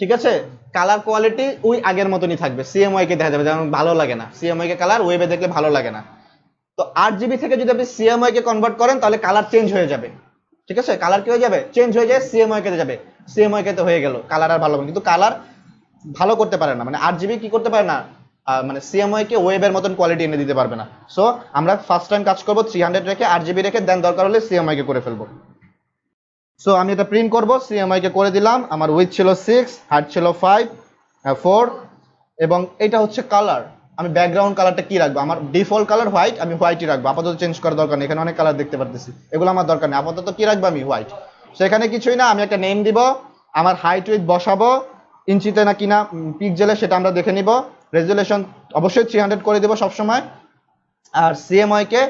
ঠিক আছে, colour quality ওই আগের মতনই থাকবে, সিএমওয়াই কে দেখা যাবে, যেমন ভালো লাগে না সিএমওয়াই কে কালার, ওয়েবে দেখলে ভালো লাগে না। তো 8 জিবি থেকে যদি আপনি সিএমওয়াই কে কনভার্ট করেন তাহলে কালার চেঞ্জ হয়ে যাবে। ঠিক আছে, কালার কি হয়ে যাবে, চেঞ্জ হয়ে যায়, সিএমওয়াই কে যাবে, সিএমওয়াই কে তো হয়ে গেল, কালার আর ভালো হবে না। কিন্তু কালার ভালো করতে পারে না, মানে 8 জিবি কি করতে পারে না, মানে সিএমওয়াই কে ওয়েবের মতন কোয়ালিটি এনে দিতে পারবে না। সো আমরা ফার্স্ট টাইম কাজ করব 300 রেখে, 8 জিবি রেখে, দেন দরকার হলে সিএমওয়াই কে করে ফেলবো। সো আমি এটা প্রিন্ট করব, সিএমওয়াই কে করে দিলাম, আমার উইথ ছিল 6, হাইট ছিল 4, এবং এটা হচ্ছে কালার। আমি ব্যাকগ্রাউন্ড কালারটা কি রাখবো, আমার ডিফল্ট কালার হোয়াইট, আমি হোয়াইটই রাখবো, আপাতত চেঞ্জ করার দরকার নেই, এখানে অনেক কালার দেখতে পারতেছি, এগুলো আমার দরকার নেই, আপাতত কি রাখবো আমি হোয়াইট। সেখানে কিছুই না, আমি একটা নেম দিব, আমার হাইট উইথ বসাবো, ইঞ্চিতে না কিনা পিক্সেলে সেটা আমরা দেখে নিব, রেজুলেশন অবশ্যই 300 করে দিব সবসময়, আর সিএমওয়াই কে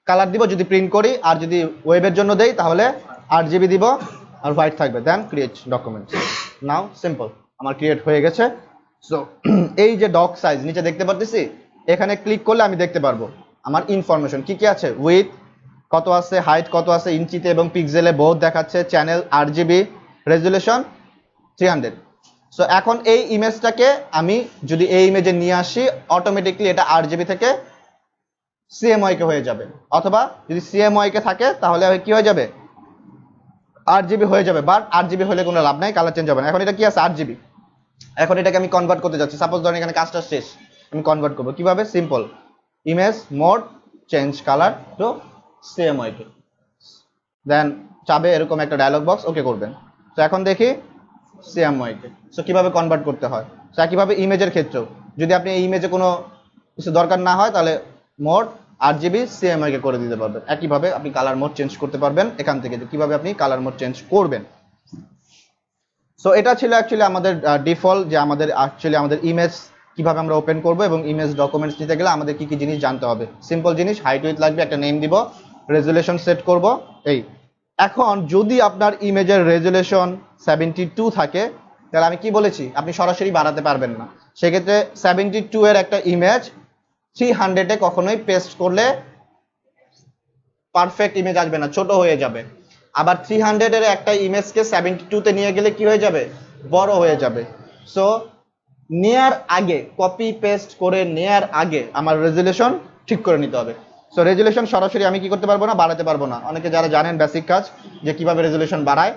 কালার দিব যদি প্রিন্ট করি, আর যদি ওয়েবের জন্য দেই তাহলে 8 জিবি দিব, আর হোয়াইট থাকবে, দেন ক্রিয়েট ডকুমেন্টস। নাও সিম্পল, আমার ক্রিয়েট হয়ে গেছে। সো এই যে ডক সাইজ নিচে দেখতে পারতেছি, এখানে ক্লিক করলে আমি দেখতে পারবো আমার ইনফরমেশন কি কি আছে, উইথ কত আছে, হাইট কত আছে, ইঞ্চিতে এবং পিক্সেলে বোথ দেখাচ্ছে, চ্যানেল 8 জিবি, রেজুলেশন 300। সো এখন এই ইমেজটাকে আমি যদি এই ইমেজে নিয়ে আসি, অটোমেটিকলি এটা 8 জিবি থেকে সিএমওয়াই কে হয়ে যাবে, অথবা যদি সিএমওয়াই কে থাকে তাহলে কি হয়ে যাবে, 8 জিবি হয়ে যাবে। বাট 8 জিবি হলে কোনো লাভ নাই, কালার চেঞ্জ হবে না। এখন এটা কি আছে, 8 জিবি। এখন এটাকে আমি কনভার্ট করতে যাচ্ছি, সাপোজ ধরেন এখানে কাজটা শেষ, আমি কনভার্ট করবো কিভাবে, simple, image mode, change colour to CMYK, then চাবে এরকম একটা ডায়লগ বক্স, ওকে করবেন। তো এখন দেখি সিএমওয়াই কে, সো কিভাবে কনভার্ট করতে হয়। সো কিভাবে ইমেজের ক্ষেত্রেও যদি আপনি এই ইমেজে কোনো কিছু দরকার না হয় তাহলে মোড 8 জিবি সিএমওয়াই কে করে দিতে পারবেন। একইভাবে আপনি কালার মোড চেঞ্জ করতে পারবেন এখান থেকে, যে কিভাবে আপনি কালার মোড চেঞ্জ করবেন। সো এটা ছিল অ্যাকচুয়ালি আমাদের ডিফল্ট, যে আমাদের অ্যাকচুয়ালি আমাদের ইমেজ কিভাবে আমরা ওপেন করব, এবং ইমেজ ডকুমেন্টস নিতে গেলে আমাদের কি কি জিনিস জানতে হবে। সিম্পল জিনিস, হাইট উইথ লাগবে, একটা নেম দিব, রেজুলেশন সেট করব, এই। এখন যদি আপনার ইমেজের রেজুলেশন 72 থাকে, তাহলে আমি কি বলেছি, আপনি সরাসরি বাড়াতে পারবেন না, সেক্ষেত্রে 72 এর একটা ইমেজ 300 এ কখনোই পেস্ট করলে পারফেক্ট ইমেজ আসবে না, ছোট হয়ে যাবে। আবার 300 এর একটা ইমেজকে 72 তে নিয়ে গেলে কি হয়ে যাবে, বড় হয়ে যাবে। সো নেয়ার আগে, কপি পেস্ট করে নেয়ার আগে আমার রেজুলেশন ঠিক করে নিতে হবে। সো রেজুলেশন সরাসরি আমি কি করতে পারবো না, বাড়াতে পারবো না। অনেকে যারা জানেন বেসিক কাজ যে কিভাবে রেজুলেশন বাড়ায়,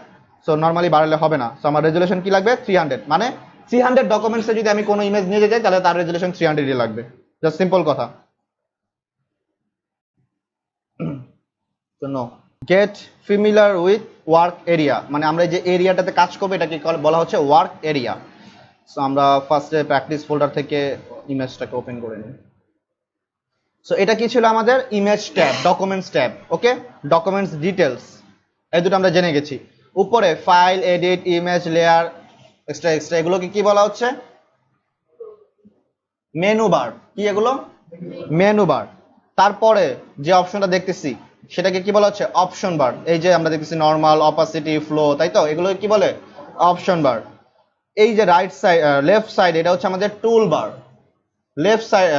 সো নরমালি বাড়ালে হবে না। সো আমার রেজুলেশন কি লাগবে, 300, মানে 300 ডকুমেন্টসে যদি আমি কোনো ইমেজ নিয়ে যাই তাহলে তার রেজুলেশন 300 লাগবে, জাস্ট সিম্পল কথা। No, get familiar with work area, মানে আমরা যে এরিয়াটাতে কাজ করবো এটাকে বলা হচ্ছে ওয়ার্ক এরিয়া। সো আমরা ফার্স্টে প্র্যাকটিস ফোল্ডার থেকে ইমেজটাকে ওপেন করে নিই। সো এটা কি ছিল আমাদের ইমেজ ট্যাব, ডকুমেন্টস ট্যাব, ওকে। ডকুমেন্টস ডিটেলস, এই দুটো আমরা জেনে গেছি। উপরে file, edit, image, layer, extra extra, এগুলোকে কি বলা হচ্ছে, মেনু বার। কি এগুলো, মেনু বার। তারপরে যে অপশনটা দেখতেছি সেটাকে কি বলা হচ্ছে, অপশন বার। এই যে আমরা দেখতেছি নরমাল, অপাসিটি, ফ্লো, তাই তো, এগুলো কি বলে, অপশন বার। এই যে রাইট সাইড, লেফট সাইড, এটা হচ্ছে আমাদের টুল বার। লেফট সাইড,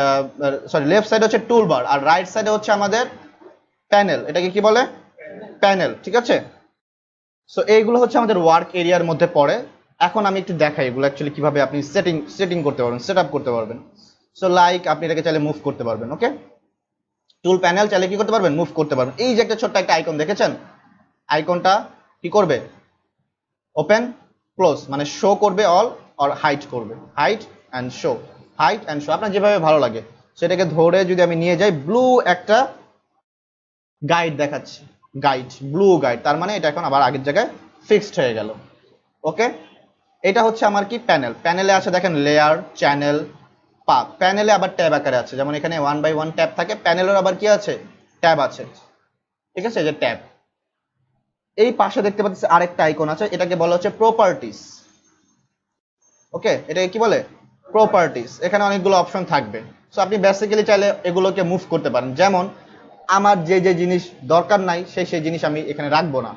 লেফট সাইড হচ্ছে টুল বার, আর রাইট সাইডে হচ্ছে আমাদের প্যানেল, এটাকে কি বলে, প্যানেল, ঠিক আছে। সো এইগুলো হচ্ছে আমাদের ওয়ার্ক এরিয়ার মধ্যে পড়ে। এখন আমি একটু দেখাই এগুলো অ্যাকচুয়ালি কিভাবে আপনি সেটিং করতে পারবেন, সেট আপ করতে পারবেন। সো লাইক আপনি এটাকে চাইলে মুভ করতে পারবেন, ওকে। টুল প্যানেল চাইলে কি করতে পারবেন, মুভ করতে পারবেন। এই যে একটা ছোট্ট একটা আইকন দেখেছেন, আইকনটা কি করবে, ওপেন ক্লোজ, মানে শো করবে অল, আর হাইড করবে, hide and show, hide and show, আপনার যেভাবে ভালো লাগে। সেটাকে ধরে যদি আমি নিয়ে যাই, ব্লু একটা গাইড দেখাচ্ছি, গাইড, ব্লু গাইড, তার মানে এটা এখন আবার আগের জায়গায় ফিক্সড হয়ে গেল, ওকে। এটা হচ্ছে আমার কি প্যানেল। প্যানেলে আছে দেখেন লেয়ার, চ্যানেল, পাথ। প্যানেলে আবার ট্যাব আকারে আছে, যেমন এখানে 1 বাই 1 ট্যাব থাকে, প্যানেলের আবার কি আছে, ট্যাব আছে, ঠিক আছে, যে ট্যাব। এই পাশে দেখতে পাচ্ছি আরেকটা আইকন আছে, এটাকে বলা হচ্ছে প্রপার্টিস, ওকে। এটাকে কি বলে, প্রপার্টিস। এখানে অনেকগুলো অপশন থাকবে, সো আপনি বেসিক্যালি চাইলে এগুলোকে মুভ করতে পারেন। যেমন আমার যে যে জিনিস দরকার নাই সেই সেই জিনিস আমি এখানে রাখবো না,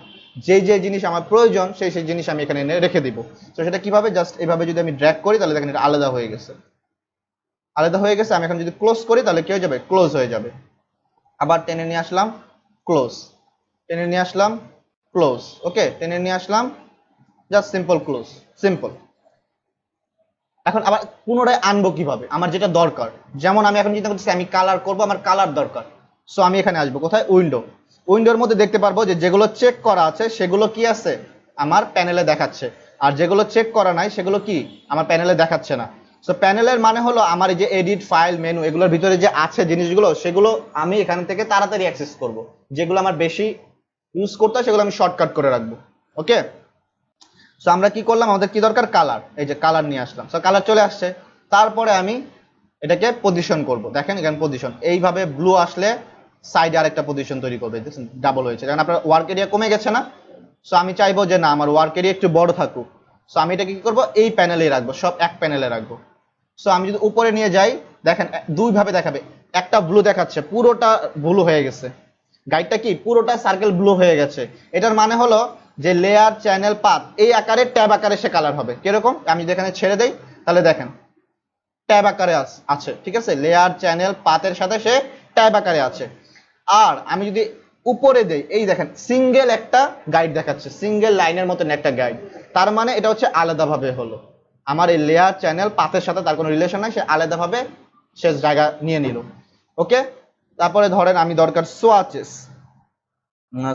যে যে জিনিস আমার প্রয়োজন সেই সেই জিনিস আমি এখানে এনে রেখে দিব। তো সেটা কিভাবে, জাস্ট এভাবে যদি আমি ড্র্যাগ করি তাহলে দেখেন এটা আলাদা হয়ে গেছে, আলাদা হয়ে গেছে। আমি এখন যদি ক্লোজ করি তাহলে কি হয়ে যাবে, ক্লোজ হয়ে যাবে। আবার টেনে নিয়ে আসলাম, ক্লোজ, টেনে নিয়ে আসলাম, ক্লোজ, ওকে, টেনে নিয়ে আসলাম, জাস্ট সিম্পল ক্লোজ, সিম্পল। এখন আবার পুনরায় আনবো কিভাবে, আমার যেটা দরকার, যেমন আমি এখন চিন্তা করতেছি আমি কালার করব, আমার কালার দরকার। সো আমি এখানে আসবো কোথায়, উইন্ডোর মধ্যে দেখতে পারবো যে যেগুলো চেক করা আছে সেগুলো কি আছে আমার প্যানেলে দেখাচ্ছে, আর যেগুলো চেক করা নাই সেগুলো কি আমার প্যানেলে দেখাচ্ছে না। সো প্যানেলের মানে হলো আমার এই যে এডিট ফাইল মেনু এগুলোর ভিতরে যে আছে জিনিসগুলো, সেগুলো আমি এখান থেকে তাড়াতাড়ি অ্যাক্সেস করব, যেগুলো আমার বেশি ইউজ করতে হয় সেগুলো আমি শর্টকাট করে রাখবো। ওকে, সো আমরা কি করলাম, আমাদের কি দরকার, কালার, এই যে কালার নিয়ে আসলাম, সো কালার চলে আসছে। তারপরে আমি এটাকে পজিশন করব, দেখেন এখানে পজিশন এইভাবে ব্লু আসলে সাইডে আরেকটা পজিশন তৈরি করবে, ডাবল হয়েছে কারণ আপনার ওয়ার্ক এরিয়া কমে গেছে না। সো আমি চাইবো যে না আমার ওয়ার্ক এরিয়া একটু বড় থাকুক, সো আমি এটাকে কি করবো, এই প্যানেলেই রাখবো, সব এক প্যানেলে রাখবো। সো আমি যদি উপরে নিয়ে যাই, দেখেন দুই ভাবে দেখাবে, একটা ব্লু দেখাচ্ছে, পুরোটা ব্লু হয়ে গেছে, গাইডটা কি পুরোটা সার্কেল ব্লু হয়ে গেছে। এটার মানে হলো যে লেয়ার চ্যানেল পাথ এই আকারে ট্যাব আকারে সে কালার হবে। কিরকম, আমি যদি এখানে ছেড়ে দেই তাহলে দেখেন ট্যাব আকারে আছে, ঠিক আছে, লেয়ার চ্যানেল পাথের সাথে সে ট্যাব আকারে আছে। আর আমি যদি উপরে দেই, এই দেখেন সিঙ্গেল একটা গাইড দেখাচ্ছে, সিঙ্গেল লাইনের মতন একটা গাইড, তার মানে এটা হচ্ছে আলাদাভাবে হলো আমার এই লেয়ার চ্যানেল পাথের সাথে তার কোনো রিলেশন নাই, সে আলাদাভাবে সে জায়গা নিয়ে নিল। ওকে, তারপরে ধরেন আমি দরকার সোয়াচেস,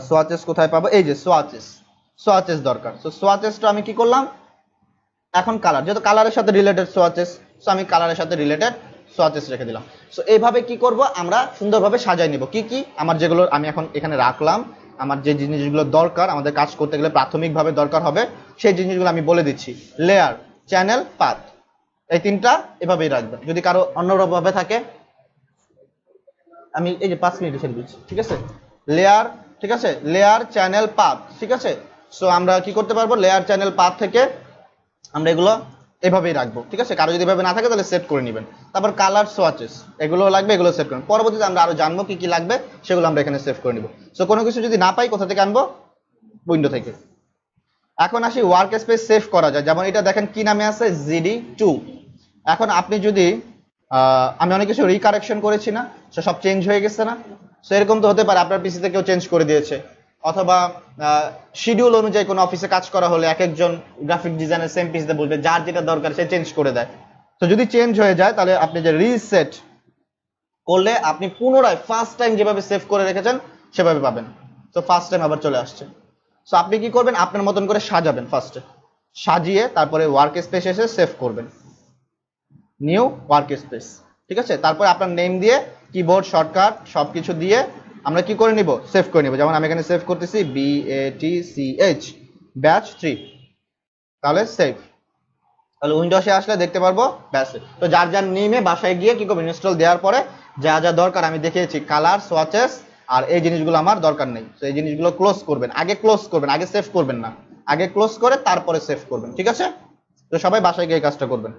সোয়াচেস কোথায় পাবো, এই যে সোয়াচেস দরকার। সো সোয়াচেসটা আমি কি করলাম, এখন কালার, যেহেতু কালারের সাথে রিলেটেড সোয়াচেস, সো আমি কালারের সাথে রিলেটেড সোয়াচেস রেখে দিলাম। সো এইভাবে কি করব, আমরা সুন্দরভাবে সাজাই নিব কি কি আমার যেগুলো আমি এখন এখানে রাখলাম, আমার যে জিনিসগুলো দরকার আমাদের কাজ করতে গেলে প্রাথমিকভাবে দরকার হবে সেই জিনিসগুলো আমি বলে দিচ্ছি। লেয়ার, চ্যানেল, পাথ, এই তিনটা এভাবেই রাখবেন। যদি কারো অন্যভাবে থাকে আমি এই যে 5 মিনিট ছেড়ে দিচ্ছি, ঠিক আছে। লেয়ার, ঠিক আছে, লেয়ার চ্যানেল পাথ, ঠিক আছে। সো আমরা কি করতে পারবো, লেয়ার চ্যানেল পাথ থেকে আমরা এগুলো এভাবেই রাখবো, ঠিক আছে। কারো যদি এভাবে না থাকে তাহলে সেট করে নেবেন। তারপর কালার, সোয়াচেস এগুলো লাগবে, এগুলো সেট করুন। পরবর্তীতে আমরা আরো জানবো কি কি লাগবে, সেগুলো আমরা এখানে সেভ করে নিব। সো কোনো কিছু যদি না পাই কোথা থেকে আনবো, উইন্ডো থেকে। এখন আসি ওয়ার্ক স্পেস সেভ করা যায়, যেমন এটা দেখেন কি নামে আছে, GD2। এখন আপনি যদি আমি অনেক কিছু রিকারেকশন করেছি না, সব চেঞ্জ হয়ে গেছে না, সো এরকম তো হতে পারে আপনার পিসিতে কেউ চেঞ্জ করে দিয়েছে, অথবা শিডিউল অনুযায়ী কোনো অফিসে কাজ করা হলে এক একজন গ্রাফিক ডিজাইনার সেম পিসিতে বলবে, যার যেটা দরকার সে চেঞ্জ করে দেয়। তো যদি চেঞ্জ হয়ে যায় তাহলে আপনি যে রিসেট করলে আপনি পুনরায় ফার্স্ট টাইম যেভাবে সেভ করে রেখেছেন সেভাবে পাবেন। তো ফার্স্ট টাইম আবার চলে আসছে। সো আপনি কি করবেন, আপনার মতন করে সাজাবেন, ফার্স্টে সাজিয়ে তারপরে ওয়ার্ক স্পেস এসে সেভ করবেন, নিউ ওয়ার্ক স্পেস, ঠিক আছে। তারপরে আপনার নেম দিয়ে কিবোর্ড শর্টকাট সবকিছু দিয়ে আমরা কি করে নিব, সেভ করে নিব। যেমন আমি এখানে সেভ করতেছি BATCH ব্যাচ 3, তাহলে সেভ। তাহলে উইন্ডোজে আসলে দেখতে পারবো ব্যাস। তো যার যার নেমে বাসায় গিয়ে কি করবেন, ইনস্টল দেওয়ার পরে যা যা দরকার আমি দেখিয়েছি, কালার, সোয়াচেস আর এই জিনিসগুলো আমার দরকার নেই, তো এই জিনিসগুলো ক্লোজ করবেন, আগে ক্লোজ করবেন, আগে সেভ করবেন না, আগে ক্লোজ করে তারপরে সেভ করবেন, ঠিক আছে। তো সবাই বাসায় গিয়ে এই কাজটা করবেন।